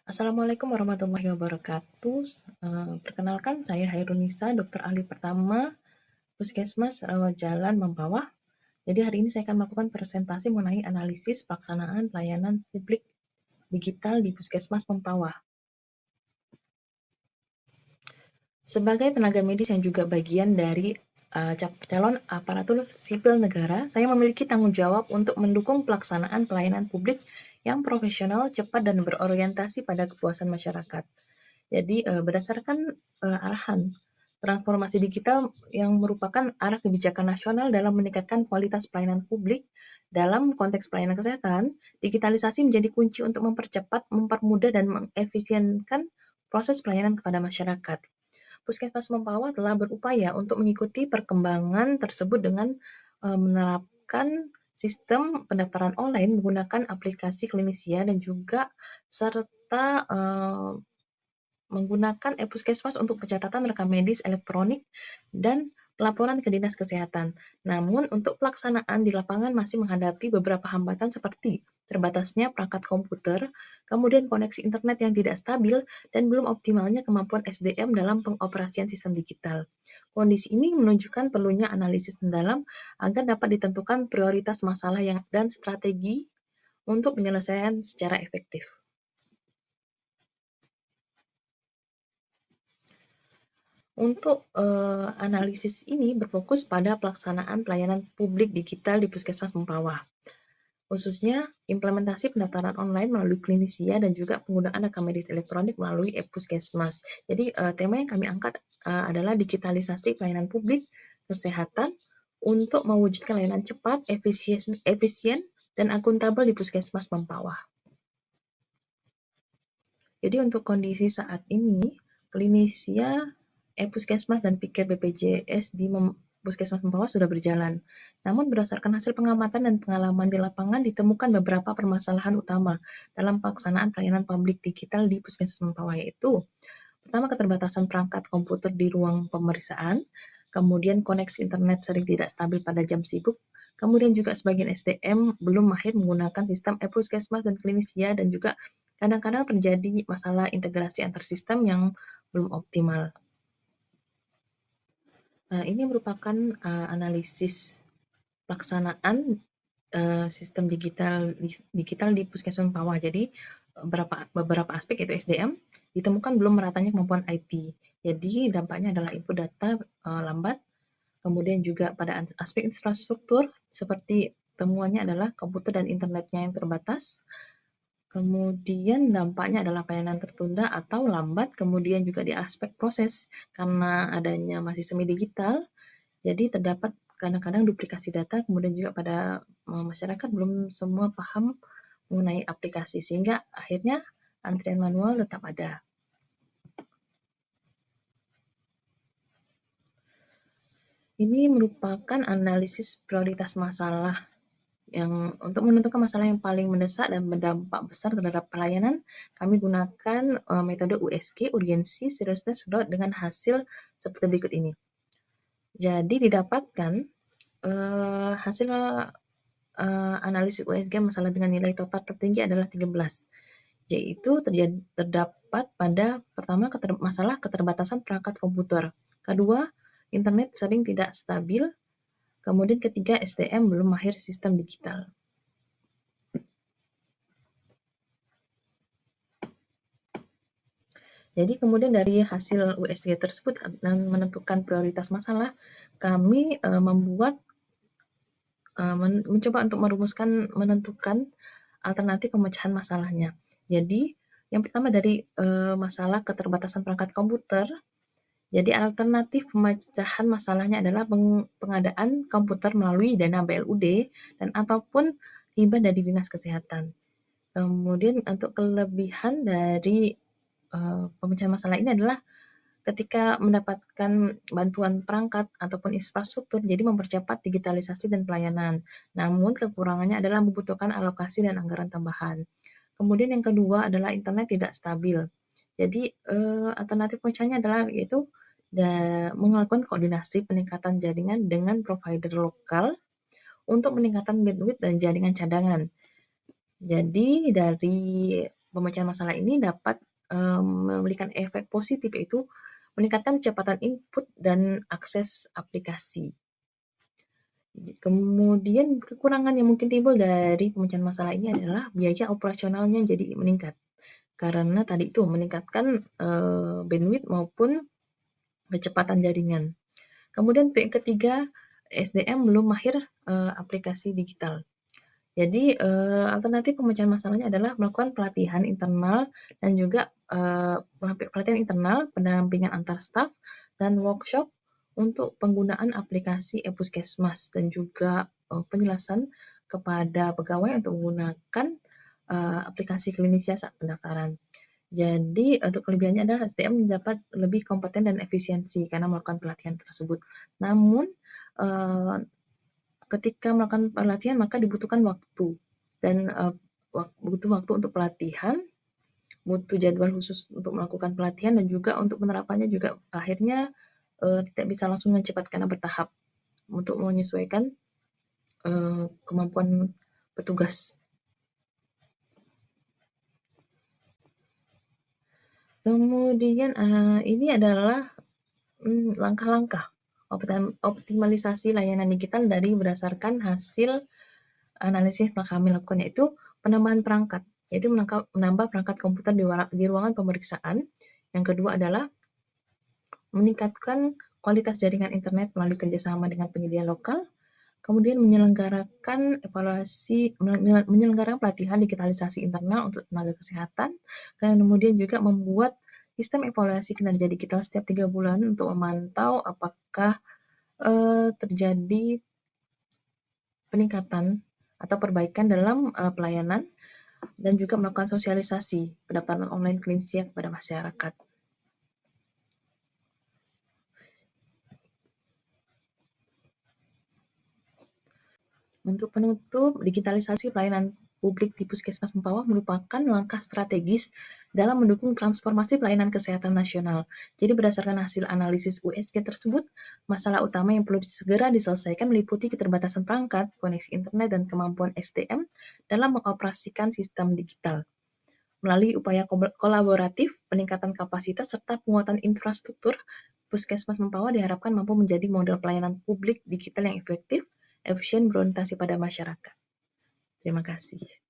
Assalamualaikum warahmatullahi wabarakatuh. Perkenalkan saya Hairunisa, dokter ahli pertama Puskesmas Rawat Jalan Mempawah. Jadi hari ini saya akan melakukan presentasi mengenai analisis pelaksanaan pelayanan publik digital di Puskesmas Mempawah. Sebagai tenaga medis yang juga bagian dari calon aparatur sipil negara, saya memiliki tanggung jawab untuk mendukung pelaksanaan pelayanan publik yang profesional, cepat, dan berorientasi pada kepuasan masyarakat. Jadi berdasarkan arahan transformasi digital yang merupakan arah kebijakan nasional dalam meningkatkan kualitas pelayanan publik dalam konteks pelayanan kesehatan, digitalisasi menjadi kunci untuk mempercepat, mempermudah, dan mengefisienkan proses pelayanan kepada masyarakat. Puskesmas Mempawah telah berupaya untuk mengikuti perkembangan tersebut dengan menerapkan sistem pendaftaran online menggunakan aplikasi Klinisia dan juga serta menggunakan e-Puskesmas untuk pencatatan rekam medis elektronik dan pelaporan ke Dinas Kesehatan. Namun, untuk pelaksanaan di lapangan masih menghadapi beberapa hambatan seperti terbatasnya perangkat komputer, kemudian koneksi internet yang tidak stabil, dan belum optimalnya kemampuan SDM dalam pengoperasian sistem digital. Kondisi ini menunjukkan perlunya analisis mendalam agar dapat ditentukan prioritas masalah dan strategi untuk penyelesaian secara efektif. Untuk analisis ini berfokus pada pelaksanaan pelayanan publik digital di Puskesmas Mempawah, khususnya implementasi pendaftaran online melalui Klinisia dan juga penggunaan rekam medis elektronik melalui e-Puskesmas. Jadi tema yang kami angkat adalah digitalisasi pelayanan publik kesehatan untuk mewujudkan layanan cepat, efisien dan akuntabel di Puskesmas Mempawah. Jadi untuk kondisi saat ini, Klinisia, e-Puskesmas, dan pikir BPJS di Puskesmas Mempawah sudah berjalan. Namun berdasarkan hasil pengamatan dan pengalaman di lapangan ditemukan beberapa permasalahan utama dalam pelaksanaan pelayanan publik digital di Puskesmas Mempawah, yaitu pertama, keterbatasan perangkat komputer di ruang pemeriksaan, kemudian koneksi internet sering tidak stabil pada jam sibuk, kemudian juga sebagian SDM belum mahir menggunakan sistem e-Puskesmas dan Klinisia, dan juga kadang-kadang terjadi masalah integrasi antar sistem yang belum optimal. Ini merupakan analisis pelaksanaan sistem digital di Puskesmas Mempawah. Jadi beberapa aspek yaitu SDM ditemukan belum meratanya kemampuan IT. Jadi dampaknya adalah input data lambat. Kemudian juga pada aspek infrastruktur seperti temuannya adalah komputer dan internetnya yang terbatas. Kemudian dampaknya adalah pelayanan tertunda atau lambat. Kemudian juga di aspek proses karena adanya masih semi digital, jadi terdapat kadang-kadang duplikasi data, kemudian juga pada masyarakat belum semua paham mengenai aplikasi, sehingga akhirnya antrian manual tetap ada. Ini merupakan analisis prioritas masalah yang untuk menentukan masalah yang paling mendesak dan berdampak besar terhadap pelayanan, kami gunakan metode USG, urgensi, seriousness, growth, dengan hasil seperti berikut ini. Jadi didapatkan hasil analisis USG masalah dengan nilai total tertinggi adalah 13, yaitu terdapat pada pertama masalah keterbatasan perangkat komputer, kedua internet sering tidak stabil, kemudian ketiga SDM belum mahir sistem digital. Jadi kemudian dari hasil USG tersebut dan menentukan prioritas masalah, kami membuat mencoba untuk menentukan alternatif pemecahan masalahnya. Jadi yang pertama dari masalah keterbatasan perangkat komputer. Jadi alternatif pemecahan masalahnya adalah pengadaan komputer melalui dana BLUD dan ataupun hibah dari Dinas Kesehatan. Kemudian untuk kelebihan dari pemecahan masalah ini adalah ketika mendapatkan bantuan perangkat ataupun infrastruktur, jadi mempercepat digitalisasi dan pelayanan. Namun kekurangannya adalah membutuhkan alokasi dan anggaran tambahan. Kemudian yang kedua adalah internet tidak stabil. Jadi alternatif pemecahannya adalah yaitu melakukan koordinasi peningkatan jaringan dengan provider lokal untuk peningkatan bandwidth dan jaringan cadangan. Jadi dari pemecahan masalah ini dapat memberikan efek positif, yaitu meningkatkan kecepatan input dan akses aplikasi. Kemudian kekurangan yang mungkin timbul dari pemecahan masalah ini adalah biaya operasionalnya jadi meningkat. Karena tadi itu meningkatkan bandwidth maupun kecepatan jaringan. Kemudian untuk yang ketiga, SDM belum mahir aplikasi digital. Jadi alternatif pemecahan masalahnya adalah melakukan pelatihan internal dan juga pelatihan internal, pendampingan antar staf, dan workshop untuk penggunaan aplikasi e-Puskesmas dan juga penjelasan kepada pegawai untuk menggunakan aplikasi Klinisya saat pendaftaran. Jadi untuk kelebihannya adalah SDM dapat lebih kompeten dan efisiensi karena melakukan pelatihan tersebut. Namun ketika melakukan pelatihan maka dibutuhkan waktu dan butuh waktu untuk pelatihan, butuh jadwal khusus untuk melakukan pelatihan dan juga untuk penerapannya juga akhirnya tidak bisa langsung dengan cepat karena bertahap untuk menyesuaikan kemampuan petugas. Kemudian ini adalah langkah-langkah optimalisasi layanan digital dari berdasarkan hasil analisis yang kami lakukan, yaitu penambahan perangkat, yaitu menambah perangkat komputer di ruangan pemeriksaan. Yang kedua adalah meningkatkan kualitas jaringan internet melalui kerjasama dengan penyedia lokal, kemudian menyelenggarakan pelatihan digitalisasi internal untuk tenaga kesehatan, dan kemudian juga membuat sistem evaluasi kinerja digital setiap 3 bulan untuk memantau apakah terjadi peningkatan atau perbaikan dalam pelayanan dan juga melakukan sosialisasi pendaftaran online Klinisya kepada masyarakat. Untuk penutup, digitalisasi pelayanan publik di Puskesmas Mempawah merupakan langkah strategis dalam mendukung transformasi pelayanan kesehatan nasional. Jadi berdasarkan hasil analisis USG tersebut, masalah utama yang perlu segera diselesaikan meliputi keterbatasan perangkat, koneksi internet, dan kemampuan SDM dalam mengoperasikan sistem digital. Melalui upaya kolaboratif, peningkatan kapasitas, serta penguatan infrastruktur, Puskesmas Mempawah diharapkan mampu menjadi model pelayanan publik digital yang efektif, efisien, berorientasi pada masyarakat. Terima kasih.